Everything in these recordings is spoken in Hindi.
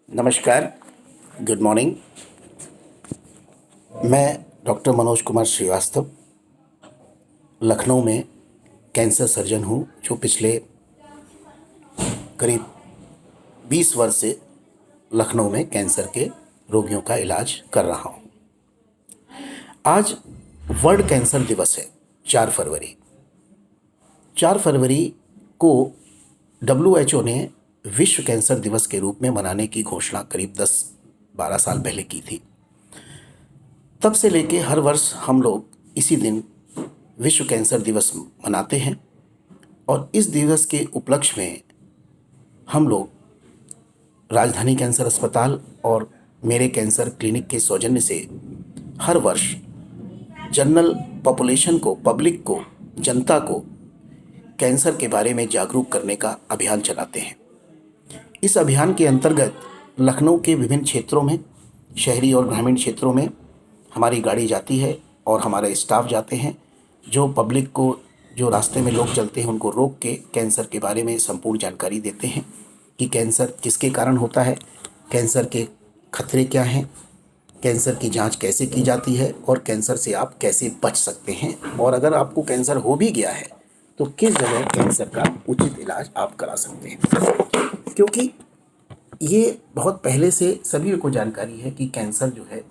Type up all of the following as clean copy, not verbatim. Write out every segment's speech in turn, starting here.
नमस्कार, गुड मॉर्निंग। मैं डॉक्टर मनोज कुमार श्रीवास्तव लखनऊ में कैंसर सर्जन हूँ, जो पिछले करीब 20 वर्ष से लखनऊ में कैंसर के रोगियों का इलाज कर रहा हूँ। आज वर्ल्ड कैंसर दिवस है, 4 फरवरी। 4 फरवरी को WHO ने विश्व कैंसर दिवस के रूप में मनाने की घोषणा करीब 10-12 साल पहले की थी। तब से लेके हर वर्ष हम लोग इसी दिन विश्व कैंसर दिवस मनाते हैं और इस दिवस के उपलक्ष्य में हम लोग राजधानी कैंसर अस्पताल और मेरे कैंसर क्लिनिक के सौजन्य से हर वर्ष जनरल पॉपुलेशन को, पब्लिक को, जनता को कैंसर के बारे में जागरूक करने का अभियान चलाते हैं। इस अभियान के अंतर्गत लखनऊ के विभिन्न क्षेत्रों में, शहरी और ग्रामीण क्षेत्रों में हमारी गाड़ी जाती है और हमारे स्टाफ जाते हैं, जो पब्लिक को, जो रास्ते में लोग चलते हैं उनको रोक के कैंसर के बारे में संपूर्ण जानकारी देते हैं कि कैंसर किसके कारण होता है, कैंसर के खतरे क्या हैं, कैंसर की जांच कैसे की जाती है और कैंसर से आप कैसे बच सकते हैं, और अगर आपको कैंसर हो भी गया है तो किस जगह कैंसर का उचित इलाज आप करा सकते हैं। क्योंकि ये बहुत पहले से सभी को जानकारी है कि कैंसर जो है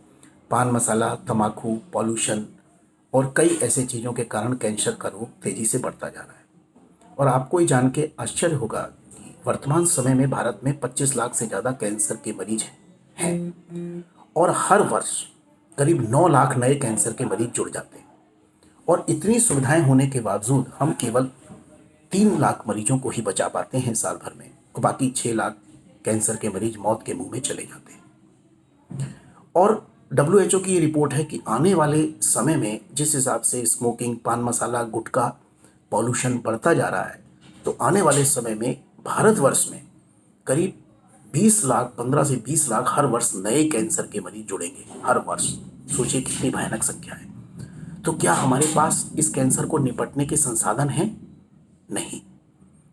पान मसाला, तम्बाकू, पॉल्यूशन और कई ऐसे चीज़ों के कारण कैंसर का रोग तेज़ी से बढ़ता जा रहा है। और आपको ये जान के आश्चर्य होगा कि वर्तमान समय में भारत में 25 लाख से ज़्यादा कैंसर के मरीज हैं और हर वर्ष करीब 9 लाख नए कैंसर के मरीज जुड़ जाते हैं। और इतनी सुविधाएं होने के बावजूद हम केवल 3 लाख मरीजों को ही बचा पाते हैं साल भर में, और बाकी 6 लाख कैंसर के मरीज मौत के मुंह में चले जाते हैं। और WHO की ये रिपोर्ट है कि आने वाले समय में जिस हिसाब से स्मोकिंग, पान मसाला, गुटखा, पॉल्यूशन बढ़ता जा रहा है, तो आने वाले समय में भारतवर्ष में करीब 20 लाख, 15 से 20 लाख हर वर्ष नए कैंसर के मरीज जुड़ेंगे हर वर्ष। सोचिए कितनी भयानक संख्या है। तो क्या हमारे पास इस कैंसर को निपटने के संसाधन हैं? नहीं।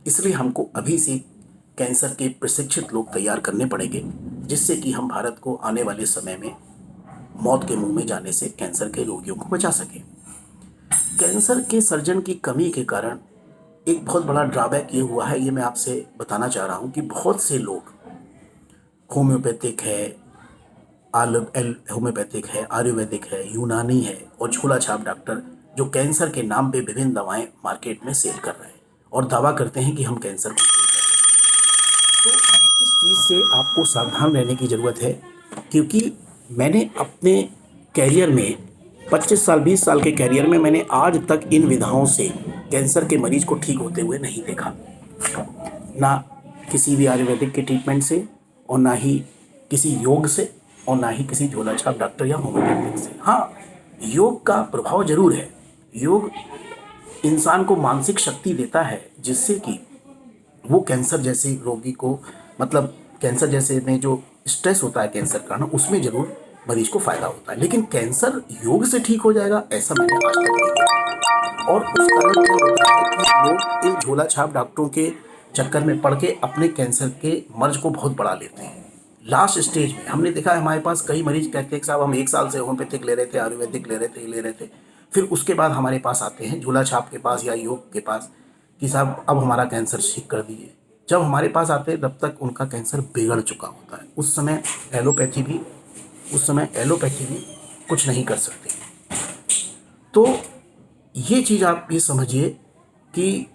इसलिए हमको अभी से कैंसर के प्रशिक्षित लोग तैयार करने पड़ेंगे, जिससे कि हम भारत को आने वाले समय में मौत के मुंह में जाने से कैंसर के रोगियों को बचा सकें। कैंसर के सर्जन की कमी के कारण एक बहुत बड़ा ड्रॉबैक ये हुआ है, ये मैं आपसे बताना चाह रहा हूँ कि बहुत से लोग होम्योपैथिक है, होम्योपैथिक है, आयुर्वेदिक है, यूनानी है और झोला छाप डॉक्टर जो कैंसर के नाम पे विभिन्न दवाएं मार्केट में सेल कर रहे हैं और दावा करते हैं कि हम कैंसर को सही कर रहे हैं। तो इस चीज़ से आपको सावधान रहने की ज़रूरत है, क्योंकि मैंने अपने कैरियर में 25 साल, 20 साल के कैरियर में मैंने आज तक इन विधाओं से कैंसर के मरीज को ठीक होते हुए नहीं देखा, ना किसी भी आयुर्वेदिक के ट्रीटमेंट से, और ना ही किसी योग से, और ना ही किसी झोला छाप डॉक्टर या होम्योपैथिक से। हाँ, योग का प्रभाव जरूर है। योग इंसान को मानसिक शक्ति देता है, जिससे कि वो कैंसर जैसे रोगी को, मतलब कैंसर जैसे में जो स्ट्रेस होता है कैंसर का ना, उसमें जरूर मरीज को फायदा होता है। लेकिन कैंसर योग से ठीक हो जाएगा ऐसा मैंने आज तक नहीं देखा। और उस कारण क्या होता है कि लोग इन झोला छाप डॉक्टरों के चक्कर में पड़ के अपने कैंसर के मर्ज को बहुत बढ़ा लेते हैं। लास्ट स्टेज में हमने देखा है, हमारे पास कई मरीज कहते हैं कि साहब हम 1 साल से होम्योपैथिक ले रहे थे, आयुर्वेदिक ले रहे थे, फिर उसके बाद हमारे पास आते हैं झोला छाप के पास या योग के पास कि साहब अब हमारा कैंसर ठीक कर दीजिए। जब हमारे पास आते हैं तब तक उनका कैंसर बिगड़ चुका होता है। उस समय एलोपैथी भी कुछ नहीं कर सकती। तो ये चीज़ आप ये समझिए कि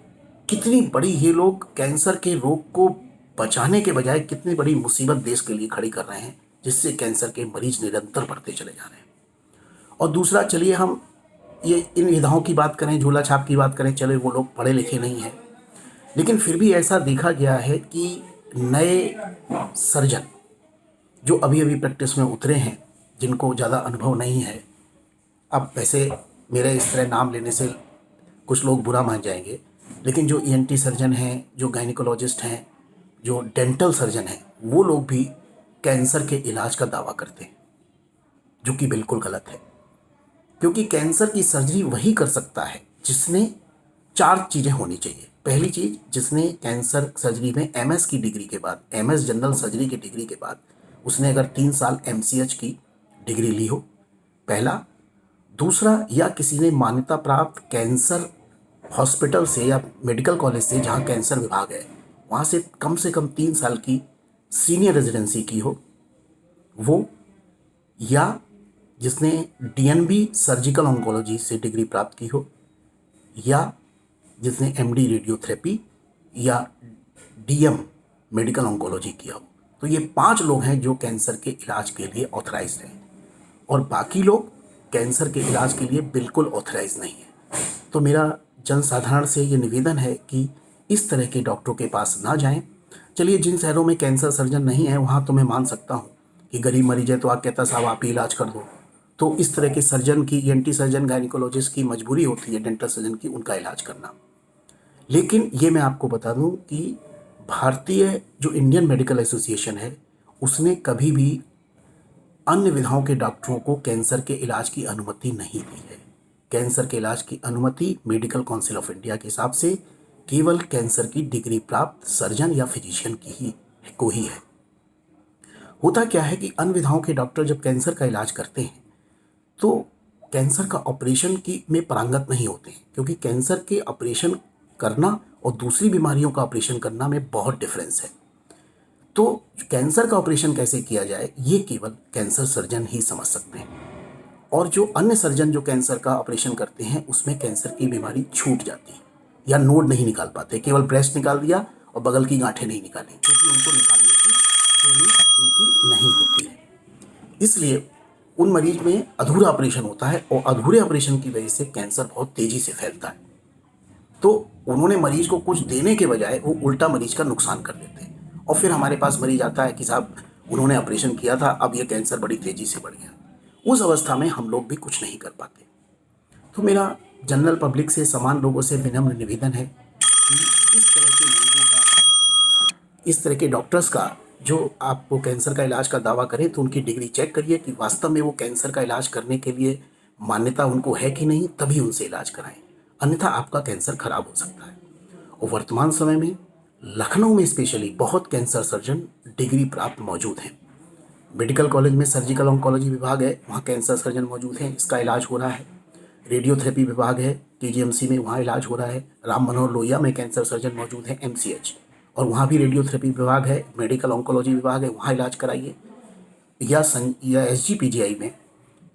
कितनी बड़ी ये लोग कैंसर के रोग को बचाने के बजाय कितनी बड़ी मुसीबत देश के लिए खड़ी कर रहे हैं, जिससे कैंसर के मरीज निरंतर बढ़ते चले जा रहे हैं। और दूसरा, चलिए हम ये इन विधाओं की बात करें, झोला छाप की बात करें, चले वो लोग पढ़े लिखे नहीं हैं, लेकिन फिर भी ऐसा देखा गया है कि नए सर्जन जो अभी अभी प्रैक्टिस में उतरे हैं, जिनको ज़्यादा अनुभव नहीं है, अब वैसे मेरे इस तरह नाम लेने से कुछ लोग बुरा मान जाएंगे, लेकिन जो ENT सर्जन हैं, जो गायनिकोलॉजिस्ट हैं, जो डेंटल सर्जन हैं, वो लोग भी कैंसर के इलाज का दावा करते हैं, जो कि बिल्कुल गलत है। क्योंकि कैंसर की सर्जरी वही कर सकता है जिसने 4 चीज़ें होनी चाहिए। पहली चीज़, जिसने कैंसर सर्जरी में MS की डिग्री के बाद, MS जनरल सर्जरी की डिग्री के बाद उसने अगर 3 साल MCH की डिग्री ली हो, पहला। दूसरा, या किसी ने मान्यता प्राप्त कैंसर हॉस्पिटल से या मेडिकल कॉलेज से जहाँ कैंसर विभाग है वहाँ से कम 3 साल की सीनियर रेजिडेंसी की हो वो, या जिसने DNB सर्जिकल ऑन्कोलॉजी से डिग्री प्राप्त की हो, या जिसने MD रेडियोथेरेपी या DM मेडिकल ऑन्कोलॉजी किया हो। तो ये 5 लोग हैं जो कैंसर के इलाज के लिए ऑथराइज्ड हैं, और बाकी लोग कैंसर के इलाज के लिए बिल्कुल ऑथराइज नहीं है। तो मेरा जनसाधारण से ये निवेदन है कि इस तरह के डॉक्टरों के पास ना जाएं। चलिए, जिन शहरों में कैंसर सर्जन नहीं है वहाँ तो मैं मान सकता हूँ कि गरीब मरीज है तो आप कहता साहब आप ही इलाज कर दो, तो इस तरह के सर्जन की, ENT सर्जन, गायनिकोलॉजिस्ट की मजबूरी होती है, डेंटल सर्जन की, उनका इलाज करना। लेकिन ये मैं आपको बता दूं कि भारतीय जो इंडियन मेडिकल एसोसिएशन है उसने कभी भी अन्य विधाओं के डॉक्टरों को कैंसर के इलाज की अनुमति नहीं दी है। कैंसर के इलाज की अनुमति मेडिकल काउंसिल ऑफ इंडिया के हिसाब से केवल कैंसर की डिग्री प्राप्त सर्जन या फिजिशियन को ही है। होता क्या है कि अन्य विधाओं के डॉक्टर जब कैंसर का इलाज करते हैं तो कैंसर का ऑपरेशन की में पारंगत नहीं होते हैं, क्योंकि कैंसर के ऑपरेशन करना और दूसरी बीमारियों का ऑपरेशन करना में बहुत डिफरेंस है। तो कैंसर का ऑपरेशन कैसे किया जाए ये केवल कैंसर सर्जन ही समझ सकते हैं, और जो अन्य सर्जन जो कैंसर का ऑपरेशन करते हैं उसमें कैंसर की बीमारी छूट जाती है या नोड नहीं निकाल पाते, केवल ब्रेस्ट निकाल दिया और बगल की गांठें नहीं निकाली, क्योंकि उनको निकालने की ट्रेनिंग उनकी नहीं होती है। इसलिए उन मरीज में अधूरा ऑपरेशन होता है, और अधूरे ऑपरेशन की वजह से कैंसर बहुत तेजी से फैलता है। तो उन्होंने मरीज को कुछ देने के बजाय वो उल्टा मरीज का नुकसान कर देते हैं, और फिर हमारे पास मरीज आता है कि साहब उन्होंने ऑपरेशन किया था, अब ये कैंसर बड़ी तेजी से बढ़ गया। उस अवस्था में हम लोग भी कुछ नहीं कर पाते। तो मेरा जनरल पब्लिक से, समान लोगों से विनम्र निवेदन है कि इस तरह के मरीजों का, इस तरह के डॉक्टर्स का जो आपको कैंसर का इलाज का दावा करें तो उनकी डिग्री चेक करिए कि वास्तव में वो कैंसर का इलाज करने के लिए मान्यता उनको है कि नहीं, तभी उनसे इलाज कराएं, अन्यथा आपका कैंसर खराब हो सकता है। और वर्तमान समय में लखनऊ में स्पेशली बहुत कैंसर सर्जन डिग्री प्राप्त मौजूद हैं। मेडिकल कॉलेज में सर्जिकल ऑन्कोलॉजी विभाग है, वहाँ कैंसर सर्जन मौजूद हैं, इसका इलाज हो रहा है। रेडियोथेरेपी विभाग है KGMC में, वहाँ इलाज हो रहा है। राम मनोहर लोहिया में कैंसर सर्जन मौजूद है MCH, और वहाँ भी रेडियोथेरेपी विभाग है। मेडिकल ऑन्कोलॉजी विभाग है, वहाँ इलाज कराइए। या SGPGI में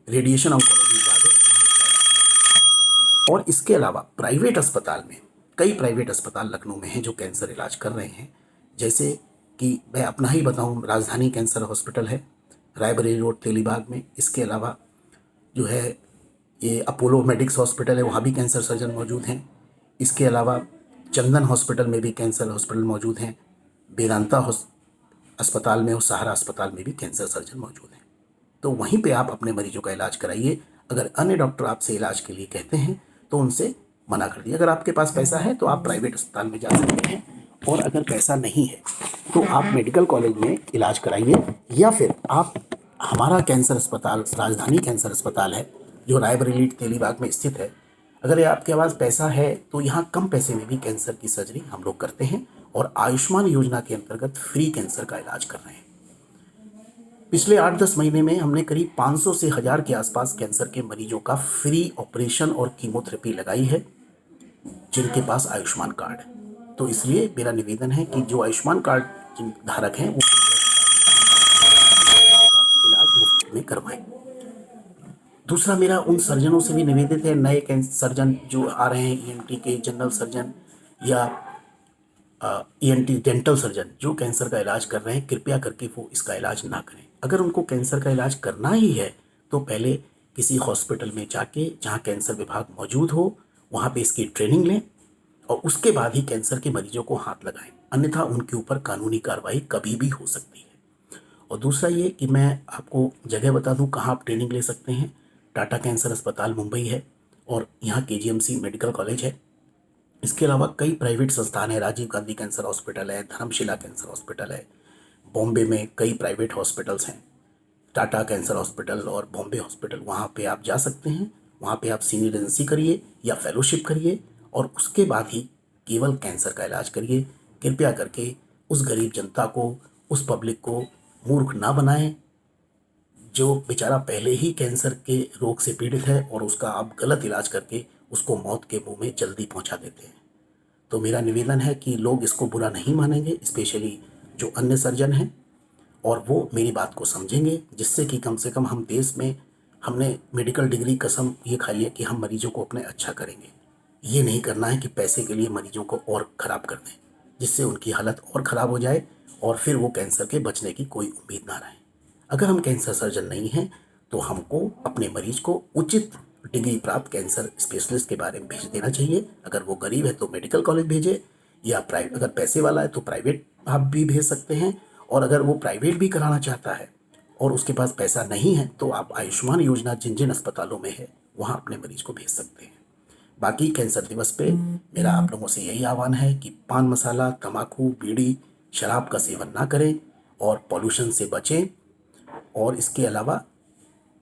रेडिएशन ऑन्कोलॉजी विभाग है, वहाँ इसका इलाज कराइए। और इसके अलावा प्राइवेट अस्पताल में, कई प्राइवेट अस्पताल लखनऊ में हैं जो कैंसर इलाज कर रहे हैं। जैसे कि मैं अपना ही बताऊं, राजधानी कैंसर हॉस्पिटल है रायबरेली रोड तेलीबाग में। इसके अलावा जो है ये अपोलो मेडिक्स हॉस्पिटल है, वहाँ भी कैंसर सर्जन मौजूद हैं। इसके अलावा चंदन हॉस्पिटल में भी कैंसर हॉस्पिटल मौजूद हैं। वेदांता अस्पताल में और सहारा अस्पताल में भी कैंसर सर्जन मौजूद हैं। तो वहीं पे आप अपने मरीजों का इलाज कराइए। अगर अन्य डॉक्टर आपसे इलाज के लिए कहते हैं तो उनसे मना कर दिए। अगर आपके पास पैसा है तो आप प्राइवेट अस्पताल में जा सकते हैं, और अगर पैसा नहीं है तो आप मेडिकल कॉलेज में इलाज कराइए, या फिर आप हमारा कैंसर अस्पताल, राजधानी कैंसर अस्पताल है जो रायबरेली तेलीबाग में स्थित है। अगर आपके पास पैसा है तो यहाँ कम पैसे में भी कैंसर की सर्जरी हम लोग करते हैं, और आयुष्मान योजना के अंतर्गत फ्री कैंसर का इलाज कर रहे हैं। पिछले 8-10 महीने में हमने करीब 500 से 1000 के आसपास कैंसर के मरीजों का फ्री ऑपरेशन और कीमोथेरेपी लगाई है जिनके पास आयुष्मान कार्ड है। तो इसलिए मेरा निवेदन है कि जो आयुष्मान कार्ड जिन धारक हैं वो इलाज मुफ्त में करवाएं। दूसरा, मेरा उन सर्जनों से भी निवेदित है, नए सर्जन जो आ रहे हैं, ENT के जनरल सर्जन या ENT डेंटल सर्जन जो कैंसर का इलाज कर रहे हैं, कृपया करके वो इसका इलाज ना करें। अगर उनको कैंसर का इलाज करना ही है तो पहले किसी हॉस्पिटल में जाके जहाँ कैंसर विभाग मौजूद हो वहाँ पे इसकी ट्रेनिंग लें, और उसके बाद ही कैंसर के मरीजों को हाथ लगाएं, अन्यथा उनके ऊपर कानूनी कार्रवाई कभी भी हो सकती है। और दूसरा ये कि मैं आपको जगह बता दूं कहाँ आप ट्रेनिंग ले सकते हैं। टाटा कैंसर अस्पताल मुंबई है, और यहाँ KGMC मेडिकल कॉलेज है। इसके अलावा कई प्राइवेट संस्थान हैं, राजीव गांधी कैंसर हॉस्पिटल है, धर्मशिला कैंसर हॉस्पिटल है। बॉम्बे में कई प्राइवेट हॉस्पिटल्स हैं, टाटा कैंसर हॉस्पिटल और बॉम्बे हॉस्पिटल, वहाँ पे आप जा सकते हैं। वहाँ पे आप सीनियर रेजिडेंसी करिए या फेलोशिप करिए, और उसके बाद ही केवल कैंसर का इलाज करिए। कृपया करके उस गरीब जनता को, उस पब्लिक को मूर्ख ना बनाएं। जो बेचारा पहले ही कैंसर के रोग से पीड़ित है और उसका आप गलत इलाज करके उसको मौत के मुंह में जल्दी पहुंचा देते हैं। तो मेरा निवेदन है कि लोग इसको बुरा नहीं मानेंगे, स्पेशली जो अन्य सर्जन हैं, और वो मेरी बात को समझेंगे, जिससे कि कम से कम हम देश में हमने मेडिकल डिग्री कसम ये खाई है कि हम मरीजों को अपने अच्छा करेंगे। ये नहीं करना है कि पैसे के लिए मरीजों को और ख़राब कर दें, जिससे उनकी हालत और ख़राब हो जाए और फिर वो कैंसर के बचने की कोई उम्मीद ना रहे। अगर हम कैंसर सर्जन नहीं हैं तो हमको अपने मरीज को उचित डिग्री प्राप्त कैंसर स्पेशलिस्ट के बारे में भेज देना चाहिए। अगर वो गरीब है तो मेडिकल कॉलेज भेजे, या प्राइवेट, अगर पैसे वाला है तो प्राइवेट आप भी भेज सकते हैं। और अगर वो प्राइवेट भी कराना चाहता है और उसके पास पैसा नहीं है तो आप आयुष्मान योजना जिन जिन अस्पतालों में है वहाँ अपने मरीज को भेज सकते हैं। बाकी कैंसर दिवस पे मेरा आप लोगों से यही आह्वान है कि पान मसाला, तम्बाकू, बीड़ी, शराब का सेवन ना करें और पॉल्यूशन से बचें। और इसके अलावा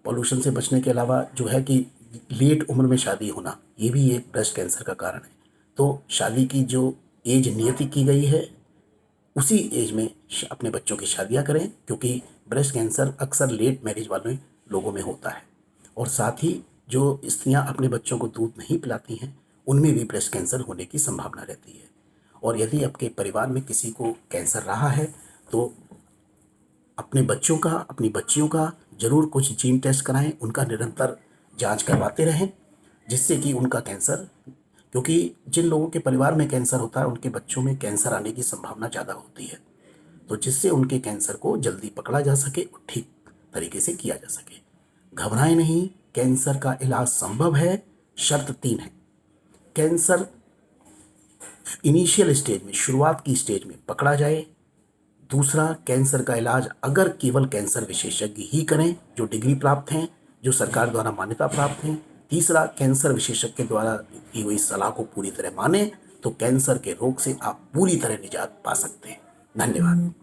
पॉल्यूशन से बचने के अलावा जो है कि लेट उम्र में शादी होना, ये भी एक ब्रेस्ट कैंसर का कारण है। तो शादी की जो एज नियति की गई है उसी एज में अपने बच्चों की शादियां करें, क्योंकि ब्रेस्ट कैंसर अक्सर लेट मैरिज वाले लोगों में होता है। और साथ ही जो स्त्रियां अपने बच्चों को दूध नहीं पिलाती हैं उनमें भी ब्रेस्ट कैंसर होने की संभावना रहती है। और यदि आपके परिवार में किसी को कैंसर रहा है तो अपने बच्चों का, अपनी बच्चियों का ज़रूर कुछ जीन टेस्ट कराएं, उनका निरंतर जांच करवाते रहें, जिससे कि उनका कैंसर, क्योंकि जिन लोगों के परिवार में कैंसर होता है उनके बच्चों में कैंसर आने की संभावना ज़्यादा होती है, तो जिससे उनके कैंसर को जल्दी पकड़ा जा सके और ठीक तरीके से किया जा सके। घबराएं नहीं, कैंसर का इलाज संभव है। शर्त 3 है। कैंसर इनिशियल स्टेज में, शुरुआत की स्टेज में पकड़ा जाए। दूसरा, कैंसर का इलाज अगर केवल कैंसर विशेषज्ञ ही करें जो डिग्री प्राप्त हैं, जो सरकार द्वारा मान्यता प्राप्त हैं। तीसरा, कैंसर विशेषज्ञ द्वारा दी हुई सलाह को पूरी तरह माने तो कैंसर के रोग से आप पूरी तरह निजात पा सकते हैं। धन्यवाद।